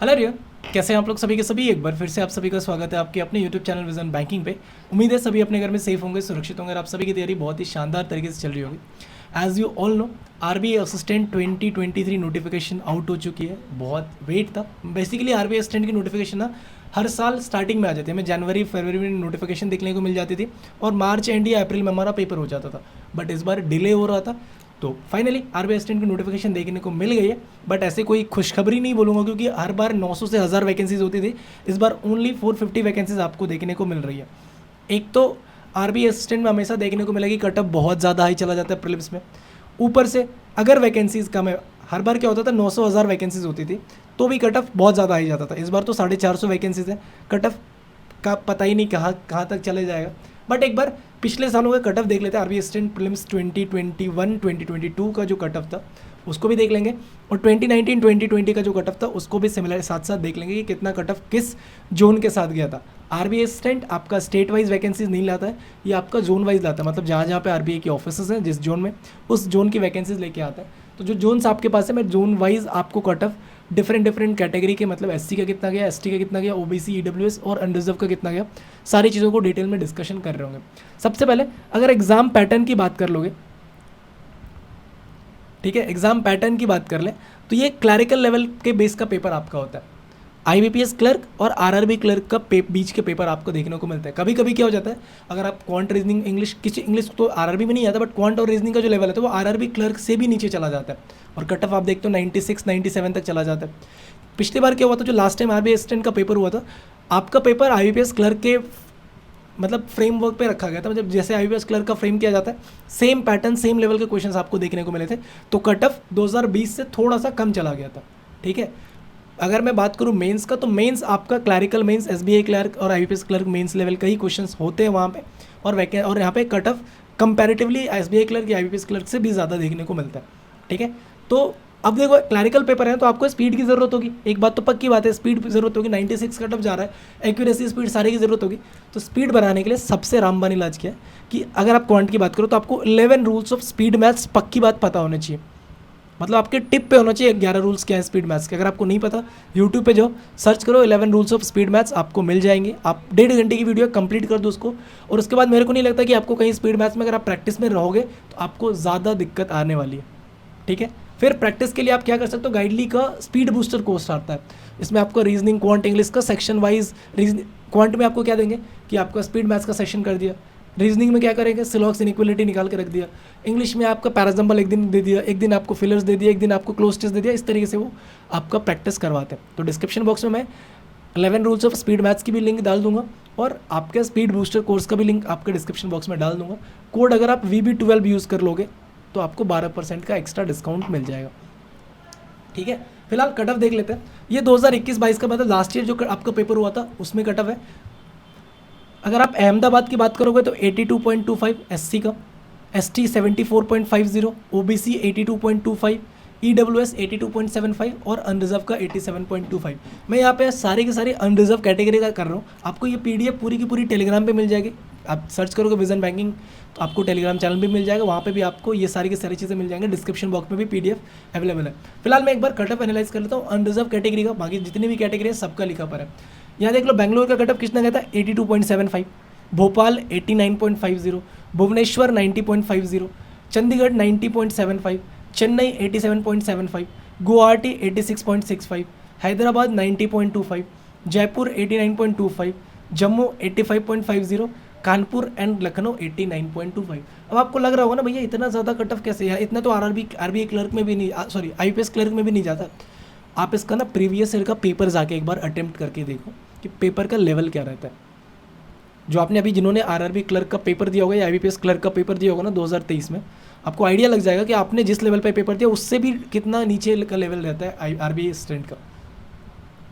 Hello रियो, कैसे हैं आप लोग सभी के सभी। एक बार फिर से आप सभी का स्वागत है आपके अपने यूट्यूब चैनल विजन बैंकिंग पे। उम्मीद है सभी अपने घर में सेफ होंगे, सुरक्षित होंगे और आप सभी की तैयारी बहुत ही शानदार तरीके से चल रही होगी। As you all know, RBI assistant 2023 notification out हो चुकी है। बहुत वेट था। बेसिकली आरबीआई असिस्टेंट की नोटिफिकेशन ना हर साल स्टार्टिंग में आ जाती है। हमें जनवरी फरवरी में नोटिफिकेशन देखने को मिल जाती थी और मार्च एंड या अप्रैल में हमारा पेपर हो जाता था। बट इस बार डिले हो रहा था, तो फाइनली आरबीआई असिस्टेंट की नोटिफिकेशन देखने को मिल गई है। बट ऐसे कोई खुशखबरी नहीं बोलूँगा, क्योंकि हर बार 900 से 1000 वैकेंसीज होती थी। इस बार ओनली 450 वैकेंसीज आपको देखने को मिल रही है। एक तो आरबीआई असिस्टेंट में हमेशा देखने को मिलेगी कट ऑफ बहुत ज़्यादा हाई चला जाता है प्रीलिम्स में। ऊपर से अगर वैकेंसीज कम है, हर बार क्या होता था 900 1000 वैकेंसीज होती थी तो भी कट ऑफ बहुत ज़्यादा हाई जाता था। इस बार तो 450 वैकेंसीज है। कट ऑफ का पता ही नहीं कहाँ कहाँ तक चले जाएगा। बट एक बार पिछले सालों का कट ऑफ देख लेते हैं। आरबीआई असिस्टेंट प्रीलिम्स 2021 2022 का जो कट ऑफ था उसको भी देख लेंगे, और 2019 2020 का जो कट ऑफ था उसको भी सिमिलर साथ साथ देख लेंगे कि कितना कट ऑफ किस जोन के साथ गया था। आरबीआई असिस्टेंट आपका स्टेट वाइज वैकेंसीज नहीं लाता है, ये आपका जोन वाइज लाता है। मतलब जहाँ जहाँ पे आरबीआई के ऑफिस हैं जिस जोन में, उस जोन की वैकेंसीज लेके आता है। तो जो जोन्स आपके पास है, मैं जोन वाइज आपको कट ऑफ डिफरेंट कैटेगरी के, मतलब एससी का कितना गया, एसटी का कितना गया, ओबीसी ईडब्ल्यूएस और अनरिजर्व का कितना गया, सारी चीज़ों को डिटेल में डिस्कशन कर रहे होंगे। सबसे पहले अगर एग्जाम पैटर्न की बात कर लोगे, ठीक है, एग्जाम पैटर्न की बात कर ले तो ये क्लैरिकल लेवल के बेस का पेपर आपका होता है। आईबीपीएस क्लर्क और आरआरबी क्लर्क का बीच के पेपर आपको देखने को मिलता है। कभी कभी क्या हो जाता है, अगर आप क्वांट रीजनिंग इंग्लिश, किसी इंग्लिश तो आरआरबी में नहीं आता, बट क्वांट और रीजनिंग का जो लेवल है तो वो आरआरबी क्लर्क से भी नीचे चला जाता है और कट ऑफ आप देखते हो 96 97 तक चला जाता है। पिछली बार क्या हुआ था, जो लास्ट टाइम आरबीआई असिस्टेंट का पेपर हुआ था, आपका पेपर आईबीपीएस क्लर्क के मतलब फ्रेमवर्क पे रखा गया था। मतलब जैसे आईबीपीएस क्लर्क का फ्रेम किया जाता है, सेम पैटर्न सेम लेवल के क्वेश्चंस आपको देखने को मिले थे। तो कट ऑफ 2020 से थोड़ा सा कम चला गया था। ठीक है, अगर मैं बात करूँ मेंस का, तो मेंस आपका क्लैरिकल मेंस, एसबीआई क्लर्क और आईबीपीएस क्लर्क मेंस लेवल का ही क्वेश्चंस होते हैं वहाँ पे। और यहाँ पे cut off comparatively SBI clerk या आईबीपीएस क्लर्क से भी ज़्यादा देखने को मिलता है। ठीक है, तो अब देखो क्लैरिकल पेपर है तो आपको स्पीड की ज़रूरत होगी। एक बात तो पक्की बात है, स्पीड की ज़रूरत होगी। 96 कट ऑफ जा रहा है, एक्यूरेसी स्पीड सारी की ज़रूरत होगी। तो स्पीड बनाने के लिए सबसे रामबान इलाज क्या है कि अगर आप क्वांट की बात करो तो आपको 11 रूल्स ऑफ स्पीड मैथ्स पक्की बात पता होनी चाहिए। मतलब आपके टिप पे होना चाहिए 11 रूल्स क्या है स्पीड मैथ्स के। अगर आपको नहीं पता, यूट्यूब पे जाओ, सर्च करो 11 रूल्स ऑफ स्पीड मैथ्स, आपको मिल जाएंगे। आप 1.5 घंटे की वीडियो कंप्लीट कर दो उसको, और उसके बाद मेरे को नहीं लगता कि आपको कहीं स्पीड मैथ्स में अगर आप प्रैक्टिस में रहोगे तो आपको ज़्यादा दिक्कत आने वाली है। ठीक है, फिर प्रैक्टिस के लिए आप क्या कर सकते हो, गाइडली का स्पीड बूस्टर कोर्स आता है। इसमें आपको रीजनिंग, क्वांट, इंग्लिश का सेक्शन वाइज, रीजनिंग क्वांट में आपको क्या देंगे कि आपका स्पीड मैथ्स का सेक्शन कर दिया, रीजनिंग में क्या करेंगे, सिलॉक्स इनइक्वालिटी निकाल के रख दिया, इंग्लिश में आपका पैराजम्बल एक दिन दे दिया, एक दिन आपको फिलर्स दे दिया, एक दिन आपको क्लोज टेस्ट दे दिया। इस तरीके से वो आपका प्रैक्टिस करवाते हैं। तो डिस्क्रिप्शन बॉक्स में मैं 11 रूल्स ऑफ स्पीड मैथ्स की भी लिंक डाल दूंगा और आपके स्पीड बूस्टर कोर्स का भी लिंक आपके डिस्क्रिप्शन बॉक्स में डाल दूंगा। कोड अगर आप VB12 यूज़ कर लोगे तो आपको 12% का एक्स्ट्रा डिस्काउंट मिल जाएगा। ठीक है, फिलहाल कट ऑफ देख लेते हैं। ये 2021-22 का, मतलब लास्ट ईयर जो आपका पेपर हुआ था उसमें कट ऑफ है। अगर आप अहमदाबाद की बात करोगे तो 82.25 एससी का, एसटी 74.50, ओबीसी 82.25, ईडब्ल्यूएस 82.75 और अनरिजर्व का 87.25। मैं यहाँ पे सारी की सारी अनरिजर्व कैटेगरी का कर रहा हूँ। आपको ये पीडीएफ पूरी की पूरी टेलीग्राम पे मिल जाएगी। आप सर्च करोगे विजन बैंकिंग तो आपको टेलीग्राम चैनल भी मिल जाएगा, वहाँ पे भी आपको ये सारी की सारी चीज़ें मिल जाएंगी। डिस्क्रिप्शन बॉक्स में भी पीडीएफ अवेलेबल है। फिलहाल मैं एक बार कट ऑफ एनालाइज कर लेता हूँ अनरिजर्व कैटेगरी का। बाकी जितनी भी कैटेगरी है सबका लिखा पर है। यहाँ देख लो, बेंगलोर का कट ऑफ कितना गया था, 82.75, भोपाल 89.50, भुवनेश्वर 90.50, चंडीगढ़ 90.75, चेन्नई 87.75, गुवाहाटी 86.65, हैदराबाद 90.25, जयपुर 89.25, जम्मू 85.50, कानपुर एंड लखनऊ 89.25। अब आपको लग रहा होगा ना भैया इतना ज़्यादा कट ऑफ कैसे है, इतना तो आरबीआई क्लर्क में भी नहीं, सॉरी आईपीएस क्लर्क में भी नहीं जाता। आप इसका ना प्रीवियस ईयर का पेपर जाके एक बार अटेम्प्ट करके देखो कि पेपर का लेवल क्या रहता है। जो आपने अभी जिन्होंने आरआरबी क्लर्क का पेपर दिया होगा या आईबीपीएस क्लर्क का पेपर दिया होगा ना 2023 में, आपको आइडिया लग जाएगा कि आपने जिस लेवल पे पेपर दिया उससे भी कितना नीचे का लेवल रहता है आरबीआई असिस्टेंट का।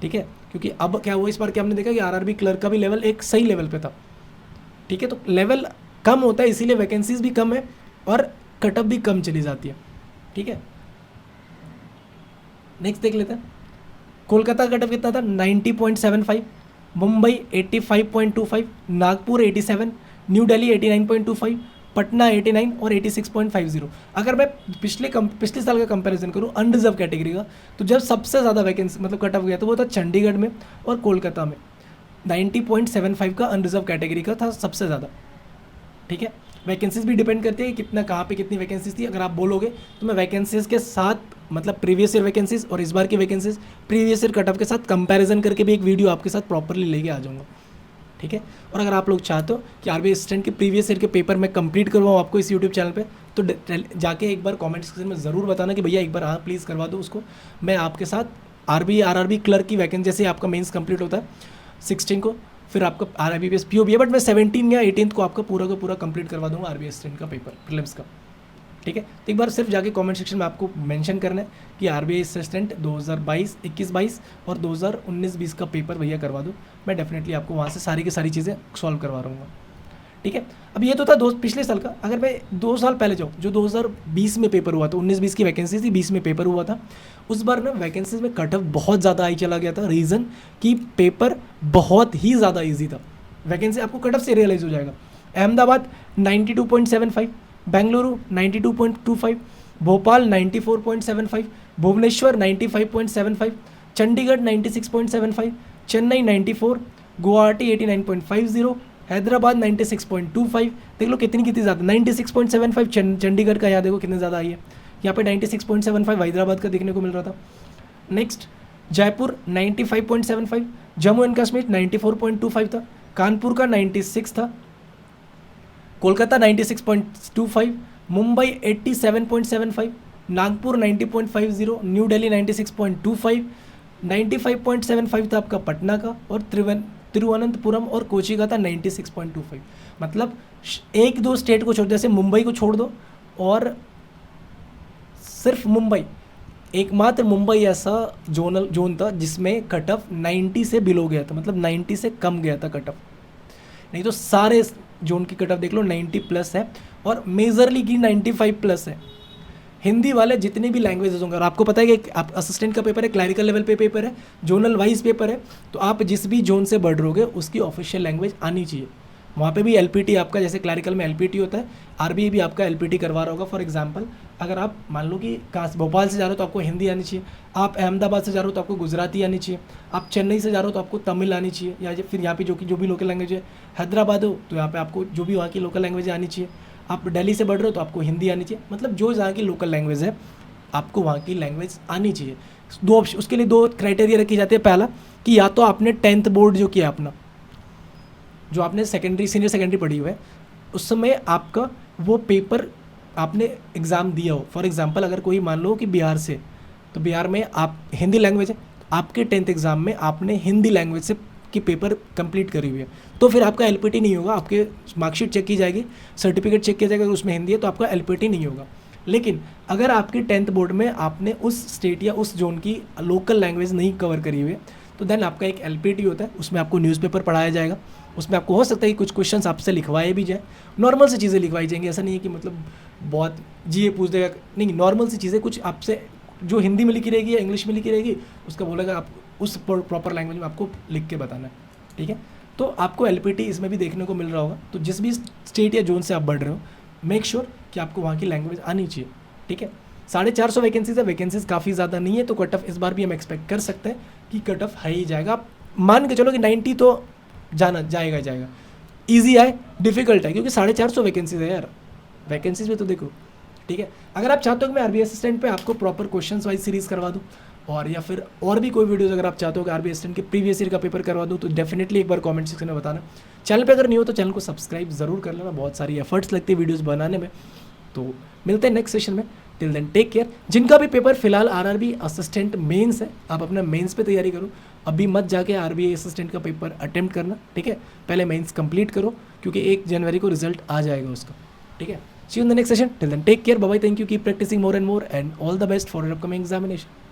ठीक है, क्योंकि अब क्या हुआ इस बार, क्या हमने देखा कि आरआरबी क्लर्क का भी लेवल एक सही लेवल पे था। ठीक है, तो लेवल कम होता है इसीलिए वैकेंसीज भी कम है और कटअप भी कम चली जाती है। ठीक है, नेक्स्ट देख लेते हैं। कोलकाता कटअप कितना था, 90.75, मुंबई 85.25, नागपुर 87, न्यू दिल्ली 89.25, पटना 89 और 86.50। अगर मैं पिछले साल का कंपैरिजन करूँ अनरिजर्व कैटेगरी का, तो जब सबसे ज़्यादा वैकेंसी मतलब कट ऑफ गया तो वो था चंडीगढ़ में और कोलकाता में। 90.75 का अनरिजर्व कैटेगरी का था सबसे ज़्यादा। ठीक है, वैकेंसीज भी डिपेंड करती है कि कितना कहाँ पे कितनी वैकेंसीज थी। अगर आप बोलोगे तो मैं वैकेंसीज के साथ मतलब प्रीवियस ईयर वैकेंसीज और इस बार की vacancies previous year cut off के साथ कंपैरिजन करके भी एक वीडियो आपके साथ प्रॉपरली लेके आ जाऊँगा। ठीक है, और अगर आप लोग चाहते हो कि आरबीआई असिस्टेंट के प्रीवियस ईयर के पेपर मैं कंप्लीट करवाऊँ आपको इस यूट्यूब चैनल पे, तो जाके एक बार कमेंट सेक्शन में ज़रूर बताना कि भैया एक बार हाँ प्लीज़ करवा दो उसको। मैं आपके साथ आरआरबी क्लर्क की वैकेंसी, जैसे आपका मेंस कंप्लीट होता है 16 को, फिर आपका RIBPS PO भी है, बट मैं 17 या 18 को आपका पूरा का पूरा कंप्लीट करवा दूंगा आरबीआई असिस्टेंट का पेपर प्रीलिम्स का। ठीक है, तो एक बार सिर्फ जाके कमेंट सेक्शन में आपको मेंशन करना है कि आरबीआई असिस्टेंट 2021-22 और 2019-20 का पेपर भैया करवा दो। मैं डेफिनेटली आपको वहाँ से सारी की सारी चीज़ें सॉल्व करवा रहूँगा। ठीक है, अब ये तो था पिछले साल का। अगर मैं 2 साल पहले जाऊँ, जो 2020 में पेपर हुआ था, 19-20 की वैकेंसी थी, 20 में पेपर हुआ था, उस बार ना वैकेंसीज में कट ऑफ बहुत ज़्यादा हाई चला गया था। रीज़न कि पेपर बहुत ही ज़्यादा ईजी था। वैकेंसी आपको कट ऑफ से रियलाइज़ हो जाएगा। अहमदाबाद 92.75, बेंगलुरु 92.25, भोपाल 94.75, भुवनेश्वर 95.75, चंडीगढ़ 96.75, चेन्नई 94, गुवाहाटी 89.50, हैदराबाद 96.25। देख लो कितनी ज़्यादा, 96.75 चंडीगढ़ का, यहाँ देखो कितने ज़्यादा आई है। यहाँ पे 96.75 हैदराबाद का देखने को मिल रहा था। नेक्स्ट जयपुर 95.75, जम्मू एंड कश्मीर 94.25 था, कानपुर का 96 था, कोलकाता 96.25, मुंबई 87.75, नागपुर 90.50, न्यू दिल्ली 96.25, 95.75 था आपका पटना का, और तिरुवनंतपुरम और कोची का था 96.25। मतलब एक दो स्टेट को छोड़, जैसे मुंबई को छोड़ दो, और सिर्फ मुंबई, एकमात्र मुंबई ऐसा जोन था जिसमें कट ऑफ 90 से बिलो गया था, मतलब 90 से कम गया था कट ऑफ। नहीं तो सारे जोन की कट ऑफ देख लो 90 प्लस है, और मेजरली की 95 प्लस है। हिंदी वाले जितने भी लैंग्वेजेस होंगे, और आपको पता है कि आप असिस्टेंट का पेपर है, क्लैरिकल लेवल पे पेपर है, जोनल वाइज पेपर है, तो आप जिस भी जोन से बढ़ रहोगे उसकी ऑफिशियल लैंग्वेज आनी चाहिए। वहाँ पे भी LPT आपका, जैसे क्लैरिकल में LPT होता है, आरबीआई भी आपका LPT करवा रहा होगा। फॉर एग्जांपल अगर आप मान लो कि भोपाल से जा रहे हो तो आपको हिंदी आनी चाहिए, आप अहमदाबाद से जा रहे हो तो आपको गुजराती आनी चाहिए, आप चेन्नई से जा रहे हो तो आपको तमिल आनी चाहिए, या फिर यहाँ पे जो भी लोकल लैंग्वेज है, हैदराबाद हो तो यहाँ पे आपको जो भी वहाँ की लोकल लैंग्वेज आनी चाहिए, आप दिल्ली से बढ़ रहे हो तो आपको हिंदी आनी चाहिए। मतलब जो जहाँ की लोकल लैंग्वेज है आपको वहाँ की लैंग्वेज आनी चाहिए। दो ऑप्शन, उसके लिए 2 क्राइटेरिया रखी जाती है। पहला कि या तो आपने 10th बोर्ड जो किया अपना, जो आपने सीनियर सेकेंडरी पढ़ी हुई है, उस समय आपका वो पेपर आपने एग्ज़ाम दिया हो। फॉर एग्जांपल अगर कोई मान लो कि बिहार से, तो बिहार में आप हिंदी लैंग्वेज है, आपके 10th एग्ज़ाम में आपने हिंदी लैंग्वेज से की पेपर कंप्लीट करी हुई है, तो फिर आपका LPT नहीं होगा। आपके मार्कशीट चेक की जाएगी, सर्टिफिकेट चेक किया जाएगा, अगर उसमें हिंदी है तो आपका LPT नहीं होगा। लेकिन अगर आपकी 10th बोर्ड में आपने उस स्टेट या उस जोन की लोकल लैंग्वेज नहीं कवर करी हुई है, तो देन आपका एक LPT होता है, उसमें आपको न्यूज़पेपर पढ़ाया जाएगा। उसमें आपको हो सकता है कि कुछ क्वेश्चंस आपसे लिखवाए भी जाए, नॉर्मल सी चीज़ें लिखवाई जाएंगी। ऐसा नहीं है कि मतलब बहुत GA पूछ देगा, नहीं, नॉर्मल सी चीज़ें कुछ आपसे जो हिंदी में लिखी रहेगी या इंग्लिश में लिखी रहेगी, उसका बोलेगा आप उस प्रॉपर लैंग्वेज में आपको लिख के बताना है। ठीक है, तो आपको LPT इसमें भी देखने को मिल रहा होगा। तो जिस भी स्टेट या जोन से आप बढ़ रहे हो, मेक श्योर कि आपको वहाँ की लैंग्वेज आनी चाहिए। ठीक है, 450 वैकेंसीज है, वैकेंसीज काफ़ी ज़्यादा नहीं है, तो कट ऑफ इस बार भी हम एक्सपेक्ट कर सकते हैं कि कट ऑफ हाई ही जाएगा। आप मान के चलो कि 90 तो जाएगा। ईजी है, डिफिकल्ट है, क्योंकि 450 वैकेंसीज है यार, वैकेंसीज में तो देखो। ठीक है, अगर आप चाहते हो कि मैं आरबीआई असिस्टेंट पे आपको प्रॉपर क्वेश्चंस वाइज सीरीज़ करवा दूँ, और या फिर और भी कोई वीडियोस अगर आप चाहते हो कि आरबीआई असिस्टेंट के प्रीवियस ईयर का पेपर करवा दूँ, तो डेफिनेटली एक बार कमेंट सेक्शन में बताना। चैनल पे अगर नहीं हो तो चैनल को सब्सक्राइब ज़रूर कर लेना, बहुत सारी एफर्ट्स लगती है वीडियोज़ बनाने में। तो मिलते हैं नेक्स्ट सेशन में, टिल देन टेक केयर। जिनका भी पेपर फिलहाल आरआरबी असिस्टेंट मेंस है, आप अपना मेंस पे तैयारी करो, अभी मत जाके आरबीआई असिस्टेंट का पेपर अटेम्प्ट करना। ठीक है, पहले मेंस कंप्लीट करो, क्योंकि 1 जनवरी को रिजल्ट आ जाएगा उसका। ठीक है, see you in the next session, till then take care, bye bye, thank you, keep practising more and more, and all the best for your upcoming examination.